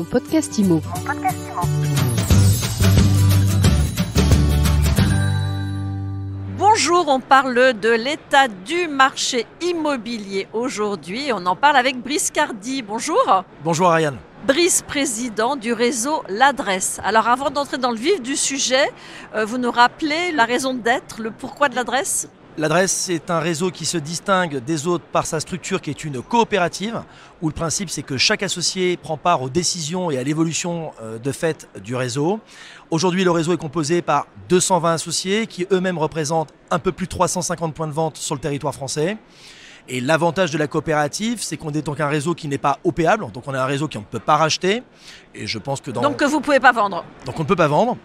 podcast IMO. Bonjour, on parle de l'état du marché immobilier aujourd'hui. On en parle avec Brice Cardi. Bonjour. Bonjour Ariane. Brice, président du réseau L'Adresse. Alors avant d'entrer dans le vif du sujet, vous nous rappelez la raison d'être, le pourquoi de l'Adresse ? L'Adresse, c'est un réseau qui se distingue des autres par sa structure qui est une coopérative, où le principe c'est que chaque associé prend part aux décisions et à l'évolution de fait du réseau. Aujourd'hui, le réseau est composé par 220 associés qui eux-mêmes représentent un peu plus de 350 points de vente sur le territoire français. Et l'avantage de la coopérative, c'est qu'on est donc un réseau qui n'est pas opéable, donc on a un réseau qu'on ne peut pas racheter. Et je pense que Donc que vous ne pouvez pas vendre. Donc on ne peut pas vendre.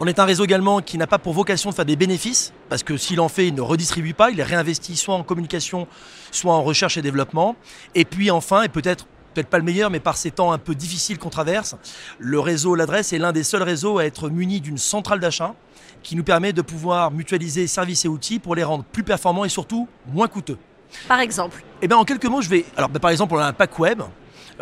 On est un réseau également qui n'a pas pour vocation de faire des bénéfices, parce que s'il en fait, il ne redistribue pas, il les réinvestit soit en communication, soit en recherche et développement. Et puis enfin, et peut-être pas le meilleur, mais par ces temps un peu difficiles qu'on traverse, le réseau L'Adresse est l'un des seuls réseaux à être muni d'une centrale d'achat qui nous permet de pouvoir mutualiser services et outils pour les rendre plus performants et surtout moins coûteux. Par exemple ? Eh bien en quelques mots, par exemple, on a un pack web.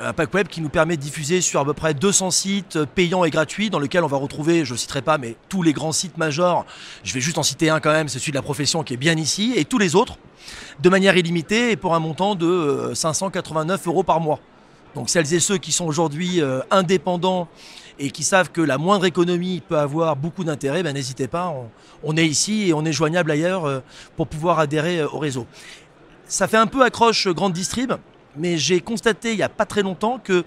Un pack web qui nous permet de diffuser sur à peu près 200 sites payants et gratuits dans lesquels on va retrouver, je ne citerai pas, mais tous les grands sites majeurs. Je vais juste en citer un quand même, c'est celui de la profession qui est bien ici, et tous les autres, de manière illimitée et pour un montant de 589 € par mois. Donc celles et ceux qui sont aujourd'hui indépendants et qui savent que la moindre économie peut avoir beaucoup d'intérêt, n'hésitez pas, on est ici et on est joignable ailleurs pour pouvoir adhérer au réseau. Ça fait un peu accroche grande distrib, mais j'ai constaté il n'y a pas très longtemps que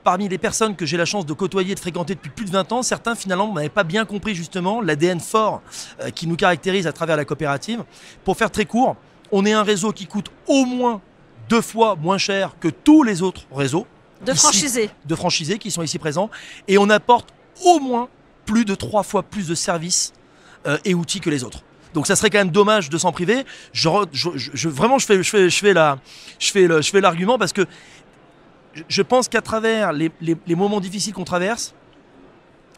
parmi les personnes que j'ai la chance de côtoyer, de fréquenter depuis plus de 20 ans, certains finalement n'avaient pas bien compris justement l'ADN fort qui nous caractérise à travers la coopérative. Pour faire très court, on est un réseau qui coûte au moins 2 fois moins cher que tous les autres réseaux. De franchisés. De franchisés qui sont ici présents. Et on apporte au moins plus de 3 fois plus de services et outils que les autres. Donc ça serait quand même dommage de s'en priver. Vraiment, je fais l'argument parce que je pense qu'à travers les moments difficiles qu'on traverse,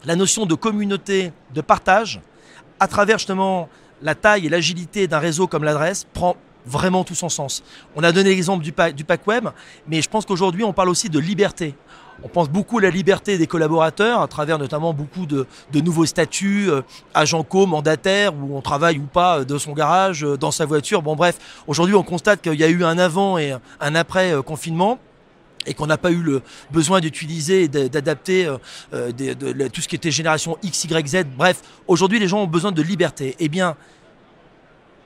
la notion de communauté, de partage, à travers justement la taille et l'agilité d'un réseau comme l'Adresse, prend vraiment tout son sens. On a donné l'exemple du pack web, mais je pense qu'aujourd'hui on parle aussi de liberté. On pense beaucoup à la liberté des collaborateurs à travers notamment beaucoup de nouveaux statuts, agent co, mandataire, où on travaille ou pas de son garage, dans sa voiture. Bon bref, aujourd'hui on constate qu'il y a eu un avant et un après confinement et qu'on n'a pas eu le besoin d'utiliser et d'adapter tout ce qui était génération X, Y, Z. Bref, aujourd'hui les gens ont besoin de liberté. Eh bien,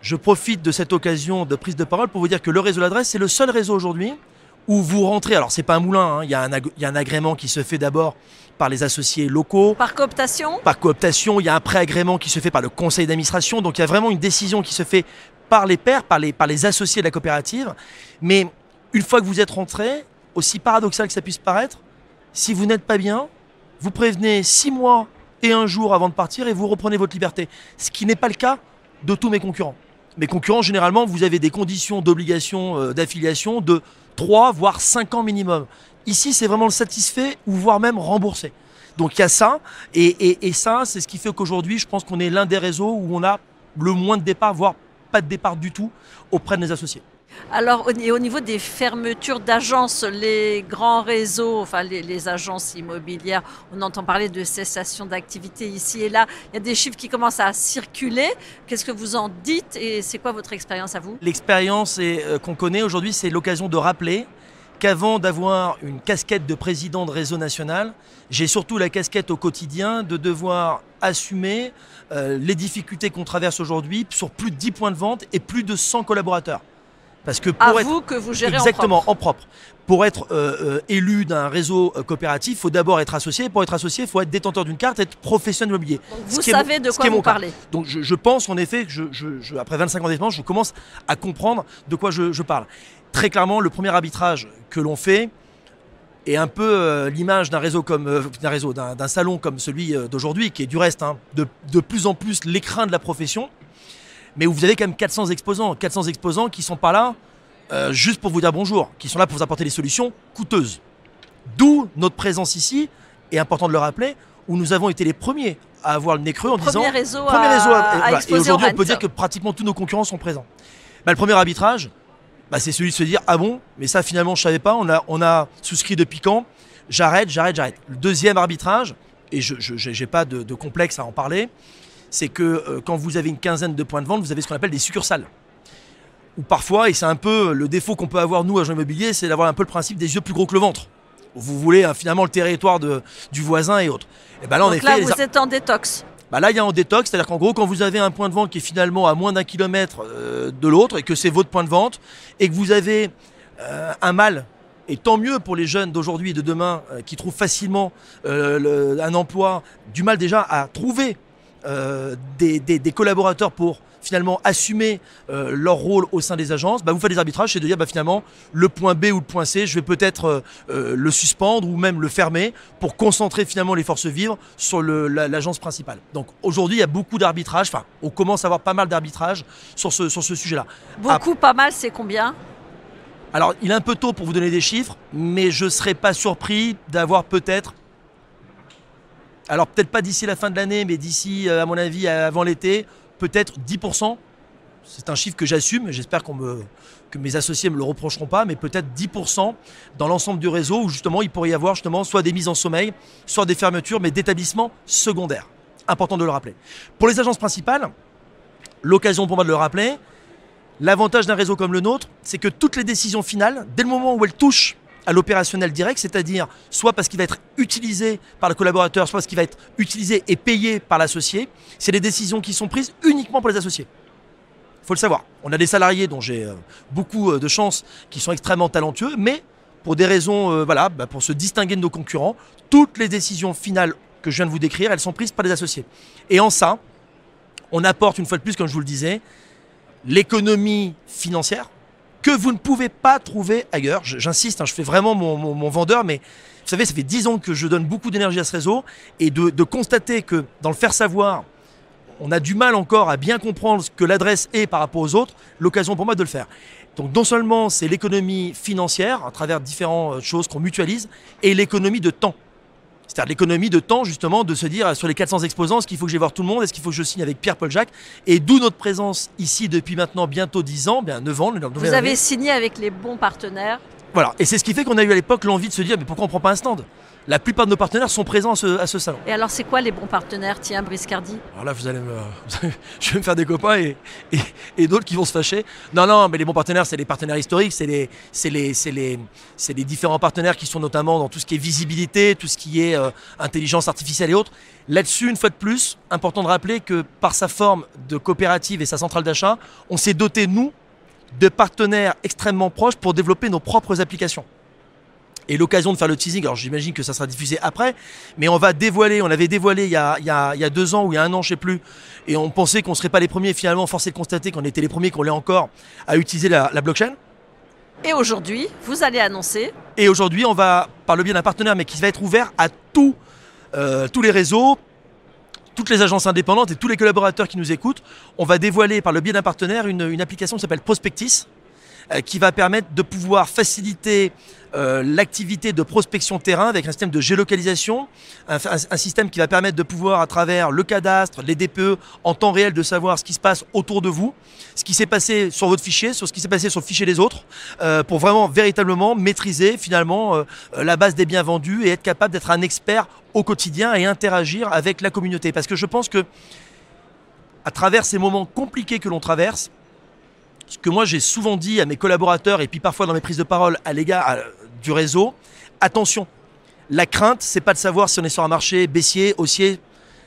je profite de cette occasion de prise de parole pour vous dire que le réseau L'Adresse, c'est le seul réseau aujourd'hui où vous rentrez, alors c'est pas un moulin, il y a un agrément qui se fait d'abord par les associés locaux. Par cooptation ? Par cooptation, il y a un pré-agrément qui se fait par le conseil d'administration, donc il y a vraiment une décision qui se fait par les pairs, par les associés de la coopérative. Mais une fois que vous êtes rentré, aussi paradoxal que ça puisse paraître, si vous n'êtes pas bien, vous prévenez 6 mois et 1 jour avant de partir et vous reprenez votre liberté. Ce qui n'est pas le cas de tous mes concurrents. Mes concurrents, généralement, vous avez des conditions d'obligation d'affiliation de 3 voire 5 ans minimum. Ici, c'est vraiment le satisfait ou voire même remboursé. Donc il y a ça, et ça, c'est ce qui fait qu'aujourd'hui, je pense qu'on est l'un des réseaux où on a le moins de départ, voire pas de départ du tout auprès de nos associés. Alors, au niveau des fermetures d'agences, les grands réseaux, enfin les agences immobilières, on entend parler de cessation d'activité ici et là. Il y a des chiffres qui commencent à circuler. Qu'est-ce que vous en dites et c'est quoi votre expérience à vous ? L'expérience qu'on connaît aujourd'hui, c'est l'occasion de rappeler qu'avant d'avoir une casquette de président de réseau national, j'ai surtout la casquette au quotidien de devoir assumer les difficultés qu'on traverse aujourd'hui sur plus de 10 points de vente et plus de 100 collaborateurs. Parce que vous que vous gérez exactement, en propre. Pour être élu d'un réseau coopératif, il faut d'abord être associé. Pour être associé, il faut être détenteur d'une carte et être professionnel immobilier. Donc vous savez de quoi vous parlez. Donc je pense en effet que après 25 ans d'expérience, je commence à comprendre de quoi je parle. Très clairement, le premier arbitrage que l'on fait est un peu l'image d'un réseau comme d'un salon comme celui d'aujourd'hui, qui est du reste de plus en plus l'écrin de la profession. Mais où vous avez quand même 400 exposants qui sont pas là juste pour vous dire bonjour, qui sont là pour vous apporter des solutions coûteuses. D'où notre présence ici, et important de le rappeler, où nous avons été les premiers à avoir le nez creux en disant... Premier réseau à exposer. Et aujourd'hui, on peut dire que pratiquement tous nos concurrents sont présents. Le premier arbitrage, c'est celui de se dire « Ah bon, mais ça finalement je savais pas, on a souscrit depuis quand ?» j'arrête. Le deuxième arbitrage, et je n'ai pas de complexe à en parler, c'est que quand vous avez une quinzaine de points de vente, vous avez ce qu'on appelle des succursales. Ou parfois, et c'est un peu le défaut qu'on peut avoir nous, agents immobiliers, c'est d'avoir un peu le principe des yeux plus gros que le ventre. Vous voulez finalement le territoire du voisin et autres. Et ben là, Donc là, vous êtes en détox. Bah là, il y a un détox, c'est-à-dire qu'en gros, quand vous avez un point de vente qui est finalement à moins d'1 kilomètre de l'autre, et que c'est votre point de vente, et que vous avez un mal, et tant mieux pour les jeunes d'aujourd'hui et de demain qui trouvent facilement un emploi, du mal déjà à trouver des collaborateurs pour finalement assumer leur rôle au sein des agences, bah vous faites des arbitrages, c'est de dire bah finalement le point B ou le point C, je vais peut-être le suspendre ou même le fermer pour concentrer finalement les forces vives sur l'agence principale. Donc aujourd'hui il y a beaucoup d'arbitrages, enfin on commence à avoir pas mal d'arbitrages sur ce sujet-là. Beaucoup, pas mal, c'est combien ? Alors il est un peu tôt pour vous donner des chiffres, mais je ne serais pas surpris d'avoir peut-être, alors peut-être pas d'ici la fin de l'année, mais d'ici à mon avis avant l'été, peut-être 10%, c'est un chiffre que j'assume, j'espère que mes associés ne me le reprocheront pas, mais peut-être 10% dans l'ensemble du réseau où justement il pourrait y avoir justement soit des mises en sommeil, soit des fermetures, mais d'établissements secondaires. Important de le rappeler. Pour les agences principales, l'occasion pour moi de le rappeler, l'avantage d'un réseau comme le nôtre, c'est que toutes les décisions finales, dès le moment où elles touchent à l'opérationnel direct, c'est-à-dire soit parce qu'il va être utilisé par le collaborateur, soit parce qu'il va être utilisé et payé par l'associé, c'est des décisions qui sont prises uniquement pour les associés. Il faut le savoir. On a des salariés dont j'ai beaucoup de chance, qui sont extrêmement talentueux, mais pour des raisons, pour se distinguer de nos concurrents, toutes les décisions finales que je viens de vous décrire, elles sont prises par les associés. Et en ça, on apporte une fois de plus, comme je vous le disais, l'économie financière, que vous ne pouvez pas trouver ailleurs. J'insiste, je fais vraiment mon vendeur, mais vous savez, ça fait 10 ans que je donne beaucoup d'énergie à ce réseau, et de constater que dans le faire savoir, on a du mal encore à bien comprendre ce que l'adresse est par rapport aux autres, l'occasion pour moi de le faire. Donc non seulement c'est l'économie financière, à travers différentes choses qu'on mutualise, et l'économie de temps. C'est-à-dire l'économie de temps, justement, de se dire sur les 400 exposants, est-ce qu'il faut que j'aille voir tout le monde, est-ce qu'il faut que je signe avec Pierre-Paul Jacques, et d'où notre présence ici depuis maintenant bientôt 10 ans, 9 ans. Vous avez signé avec les bons partenaires. Voilà, et c'est ce qui fait qu'on a eu à l'époque l'envie de se dire, mais pourquoi on ne prend pas un stand ? La plupart de nos partenaires sont présents à ce salon. Et alors c'est quoi les bons partenaires, tiens, Briscardi ? Alors là, je vais me faire des copains et d'autres qui vont se fâcher. Non, mais les bons partenaires, c'est les partenaires historiques, c'est les différents partenaires qui sont notamment dans tout ce qui est visibilité, tout ce qui est intelligence artificielle et autres. Là-dessus, une fois de plus, important de rappeler que par sa forme de coopérative et sa centrale d'achat, on s'est doté, nous, de partenaires extrêmement proches pour développer nos propres applications. Et l'occasion de faire le teasing, alors j'imagine que ça sera diffusé après, mais on avait dévoilé il y a 2 ans ou il y a 1 an, je ne sais plus, et on pensait qu'on ne serait pas les premiers, finalement force est de constater qu'on était les premiers, qu'on l'est encore, à utiliser la blockchain. Et aujourd'hui, vous allez annoncer. Et aujourd'hui, on va, par le biais d'un partenaire, mais qui va être ouvert à tous les réseaux, toutes les agences indépendantes et tous les collaborateurs qui nous écoutent, on va dévoiler par le biais d'un partenaire une application qui s'appelle Prospectis, qui va permettre de pouvoir faciliter l'activité de prospection terrain avec un système de géolocalisation, un système qui va permettre de pouvoir, à travers le cadastre, les DPE, en temps réel, de savoir ce qui se passe autour de vous, ce qui s'est passé sur votre fichier, sur ce qui s'est passé sur le fichier des autres, pour vraiment, véritablement maîtriser finalement la base des biens vendus et être capable d'être un expert au quotidien et interagir avec la communauté. Parce que je pense que, à travers ces moments compliqués que l'on traverse, ce que moi j'ai souvent dit à mes collaborateurs et puis parfois dans mes prises de parole à l'égard du réseau, attention, la crainte, c'est pas de savoir si on est sur un marché baissier, haussier,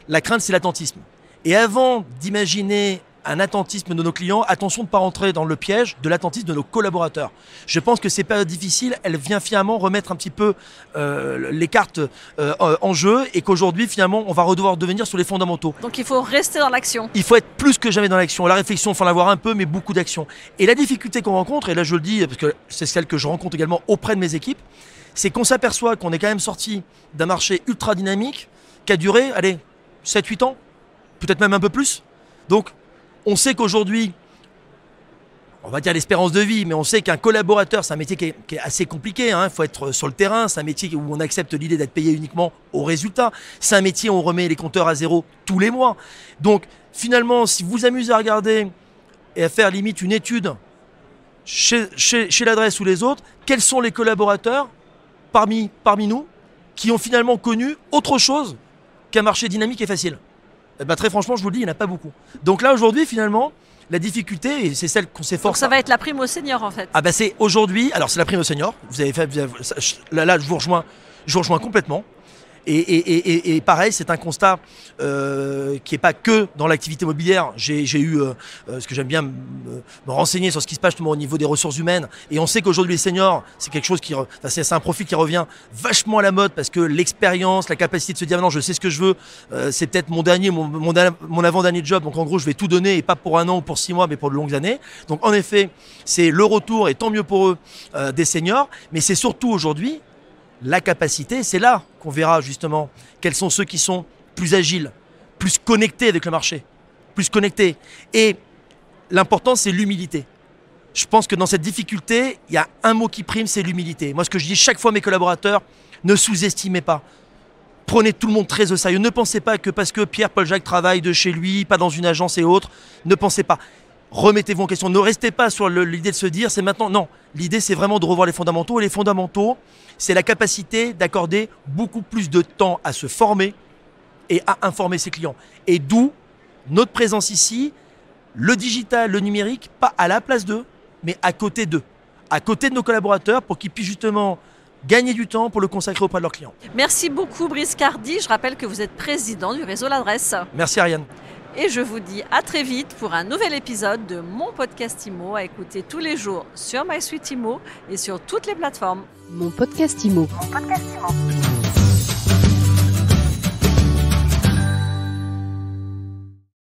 la crainte c'est l'attentisme. Et avant d'imaginer un attentisme de nos clients, attention de ne pas rentrer dans le piège de l'attentisme de nos collaborateurs. Je pense que ces périodes difficiles, elles viennent finalement remettre un petit peu les cartes en jeu et qu'aujourd'hui finalement on va devoir devenir sur les fondamentaux. Donc il faut rester dans l'action. Il faut être plus que jamais dans l'action. La réflexion, il faut en avoir un peu, mais beaucoup d'action. Et la difficulté qu'on rencontre, et là je le dis parce que c'est celle que je rencontre également auprès de mes équipes, c'est qu'on s'aperçoit qu'on est quand même sorti d'un marché ultra dynamique qui a duré, 7-8 ans, peut-être même un peu plus. Donc on sait qu'aujourd'hui, on va dire l'espérance de vie, mais on sait qu'un collaborateur, c'est un métier qui est assez compliqué. Il faut être sur le terrain, c'est un métier où on accepte l'idée d'être payé uniquement au résultat. C'est un métier où on remet les compteurs à zéro tous les mois. Donc finalement, si vous vous amusez à regarder et à faire limite une étude chez l'adresse ou les autres, quels sont les collaborateurs parmi nous qui ont finalement connu autre chose qu'un marché dynamique et facile. Eh ben, très franchement, je vous le dis, il n'y en a pas beaucoup. Donc là, aujourd'hui, finalement, la difficulté, et c'est celle qu'on s'efforce. Donc ça va être la prime aux seniors en fait. Ah bah c'est aujourd'hui, alors c'est la prime aux seniors. Là, je vous rejoins complètement. Et pareil, c'est un constat qui n'est pas que dans l'activité immobilière. J'ai eu, ce que j'aime bien me renseigner sur ce qui se passe justement au niveau des ressources humaines. Et on sait qu'aujourd'hui, les seniors, c'est quelque chose c'est un profil qui revient vachement à la mode parce que l'expérience, la capacité de se dire non, je sais ce que je veux, c'est peut-être mon avant-dernier job. Donc en gros, je vais tout donner et pas pour 1 an ou pour 6 mois, mais pour de longues années. Donc en effet, c'est le retour et tant mieux pour eux des seniors. Mais c'est surtout aujourd'hui la capacité, c'est là qu'on verra justement quels sont ceux qui sont plus agiles, plus connectés avec le marché, plus connectés. Et l'important, c'est l'humilité. Je pense que dans cette difficulté, il y a un mot qui prime, c'est l'humilité. Moi, ce que je dis chaque fois à mes collaborateurs, ne sous-estimez pas. Prenez tout le monde très au sérieux. Ne pensez pas que parce que Pierre-Paul Jacques travaille de chez lui, pas dans une agence et autres, ne pensez pas. Remettez-vous en question. Ne restez pas sur l'idée de se dire c'est maintenant. Non, l'idée c'est vraiment de revoir les fondamentaux. Et les fondamentaux, c'est la capacité d'accorder beaucoup plus de temps à se former et à informer ses clients. Et d'où notre présence ici, le digital, le numérique, pas à la place d'eux, mais à côté d'eux, à côté de nos collaborateurs pour qu'ils puissent justement gagner du temps pour le consacrer auprès de leurs clients. Merci beaucoup Brice Cardi. Je rappelle que vous êtes président du réseau L'Adresse. Merci Ariane. Et je vous dis à très vite pour un nouvel épisode de mon podcast IMO à écouter tous les jours sur MySuite IMO et sur toutes les plateformes. Mon podcast IMO. Mon podcast IMO.